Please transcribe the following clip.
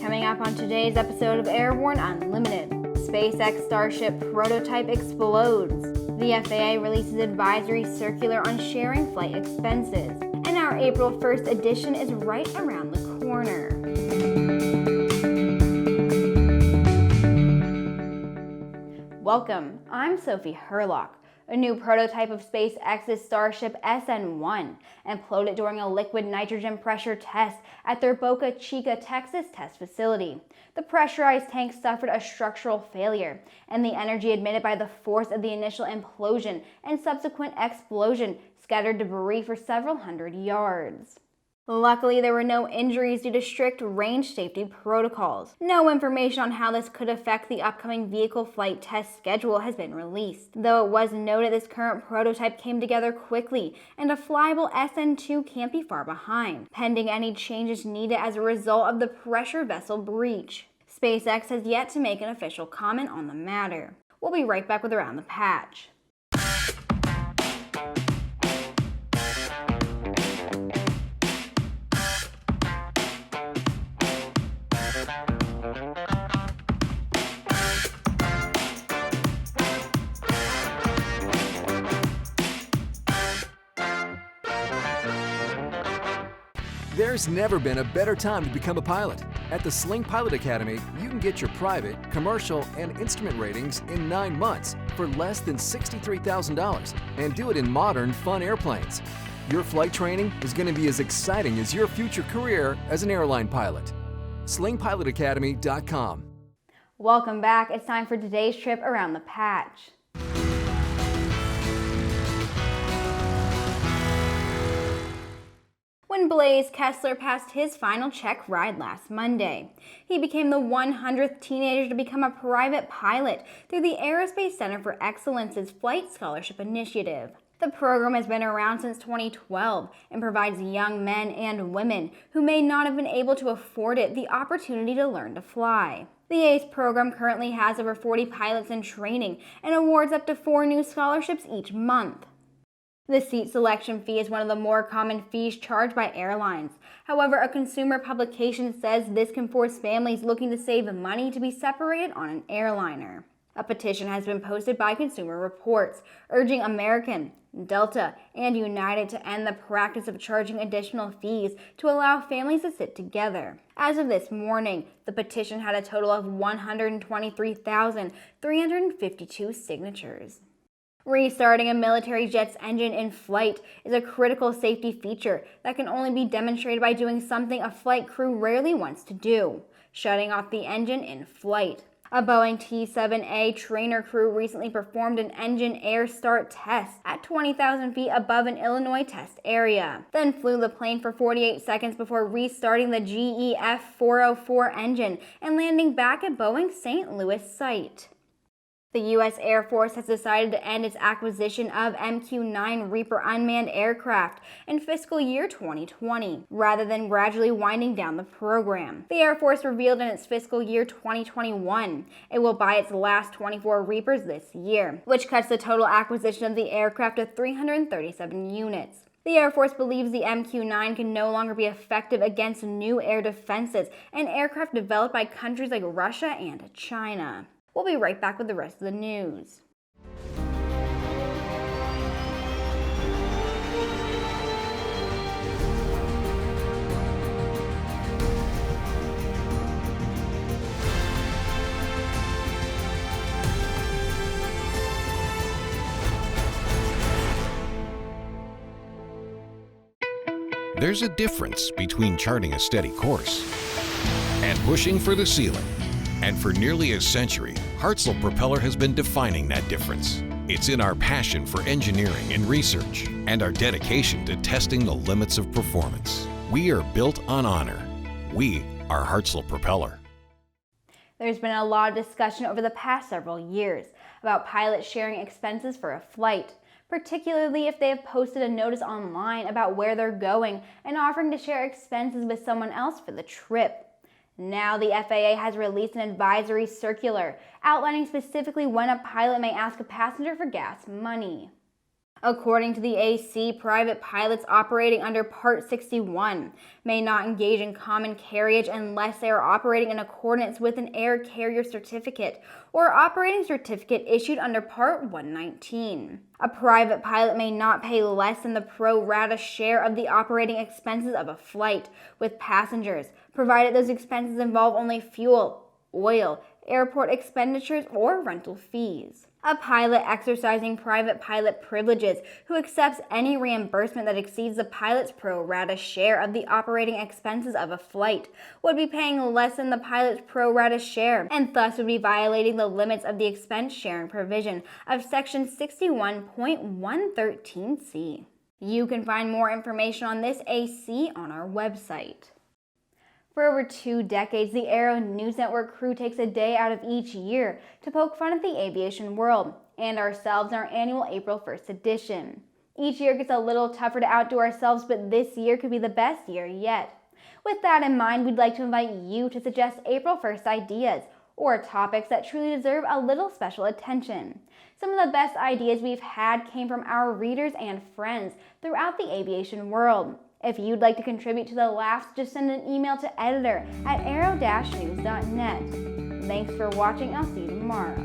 Coming up on today's episode of Airborne-Unlimited, SpaceX Starship prototype explodes, the FAA releases advisory circular on sharing flight expenses, and our April 1st edition is right around the corner. Welcome, I'm Sophie Herlock. A new prototype of SpaceX's Starship SN1 imploded during a liquid nitrogen pressure test at their Boca Chica, Texas test facility. The pressurized tank suffered a structural failure, and the energy emitted by the force of the initial implosion and subsequent explosion scattered debris for several hundred yards. Luckily, there were no injuries due to strict range safety protocols. No information on how this could affect the upcoming vehicle flight test schedule has been released, though it was noted this current prototype came together quickly and a flyable SN2 can't be far behind, pending any changes needed as a result of the pressure vessel breach. SpaceX has yet to make an official comment on the matter. We'll be right back with Around the Patch. There's never been a better time to become a pilot. At the Sling Pilot Academy, you can get your private, commercial, and instrument ratings in 9 months for less than $63,000 and do it in modern, fun airplanes. Your flight training is going to be as exciting as your future career as an airline pilot. slingpilotacademy.com. Welcome back. It's time for today's trip around the patch. When Blaise Kessler passed his final check ride last Monday, he became the 100th teenager to become a private pilot through the Aerospace Center for Excellence's Flight Scholarship Initiative. The program has been around since 2012 and provides young men and women who may not have been able to afford it the opportunity to learn to fly. The ACE program currently has over 40 pilots in training and awards up to 4 new scholarships each month. The seat selection fee is one of the more common fees charged by airlines. However, a consumer publication says this can force families looking to save money to be separated on an airliner. A petition has been posted by Consumer Reports, urging American, Delta, and United to end the practice of charging additional fees to allow families to sit together. As of this morning, the petition had a total of 123,352 signatures. Restarting a military jet's engine in flight is a critical safety feature that can only be demonstrated by doing something a flight crew rarely wants to do: shutting off the engine in flight. A Boeing T7 trainer crew recently performed an engine air start test at 20,000 feet above an Illinois test area, then flew the plane for 48 seconds before restarting the GE F404 engine and landing back at Boeing's St. Louis site. The U.S. Air Force has decided to end its acquisition of MQ9 Reaper unmanned aircraft in fiscal year 2020, rather than gradually winding down the program. The Air Force revealed in its fiscal year 2021 it will buy its last 24 Reapers this year, which cuts the total acquisition of the aircraft to 337 units. The Air Force believes the MQ9 can no longer be effective against new air defenses and aircraft developed by countries like Russia and China. We'll be right back with the rest of the news. There's a difference between charting a steady course and pushing for the ceiling. And for nearly a century, Hartzell Propeller has been defining that difference. It's in our passion for engineering and research and our dedication to testing the limits of performance. We are built on honor. We are Hartzell Propeller. There's been a lot of discussion over the past several years about pilots sharing expenses for a flight, particularly if they have posted a notice online about where they're going and offering to share expenses with someone else for the trip. Now the FAA has released an advisory circular outlining specifically when a pilot may ask a passenger for gas money. According to the AC, private pilots operating under Part 61 may not engage in common carriage unless they are operating in accordance with an air carrier certificate or operating certificate issued under Part 119. A private pilot may not pay less than the pro rata share of the operating expenses of a flight with passengers, provided those expenses involve only fuel, oil, airport expenditures, or rental fees. A pilot exercising private pilot privileges who accepts any reimbursement that exceeds the pilot's pro rata share of the operating expenses of a flight would be paying less than the pilot's pro rata share, and thus would be violating the limits of the expense sharing provision of Section 61.113C. You can find more information on this AC on our website. For over 2 decades, the Aero-News Network crew takes a day out of each year to poke fun at the aviation world, and ourselves in our annual April 1st edition. Each year gets a little tougher to outdo ourselves, but this year could be the best year yet. With that in mind, we'd like to invite you to suggest April 1st ideas, or topics that truly deserve a little special attention. Some of the best ideas we've had came from our readers and friends throughout the aviation world. If you'd like to contribute to the laughs, just send an email to editor@aero-news.net. Thanks for watching. I'll see you tomorrow.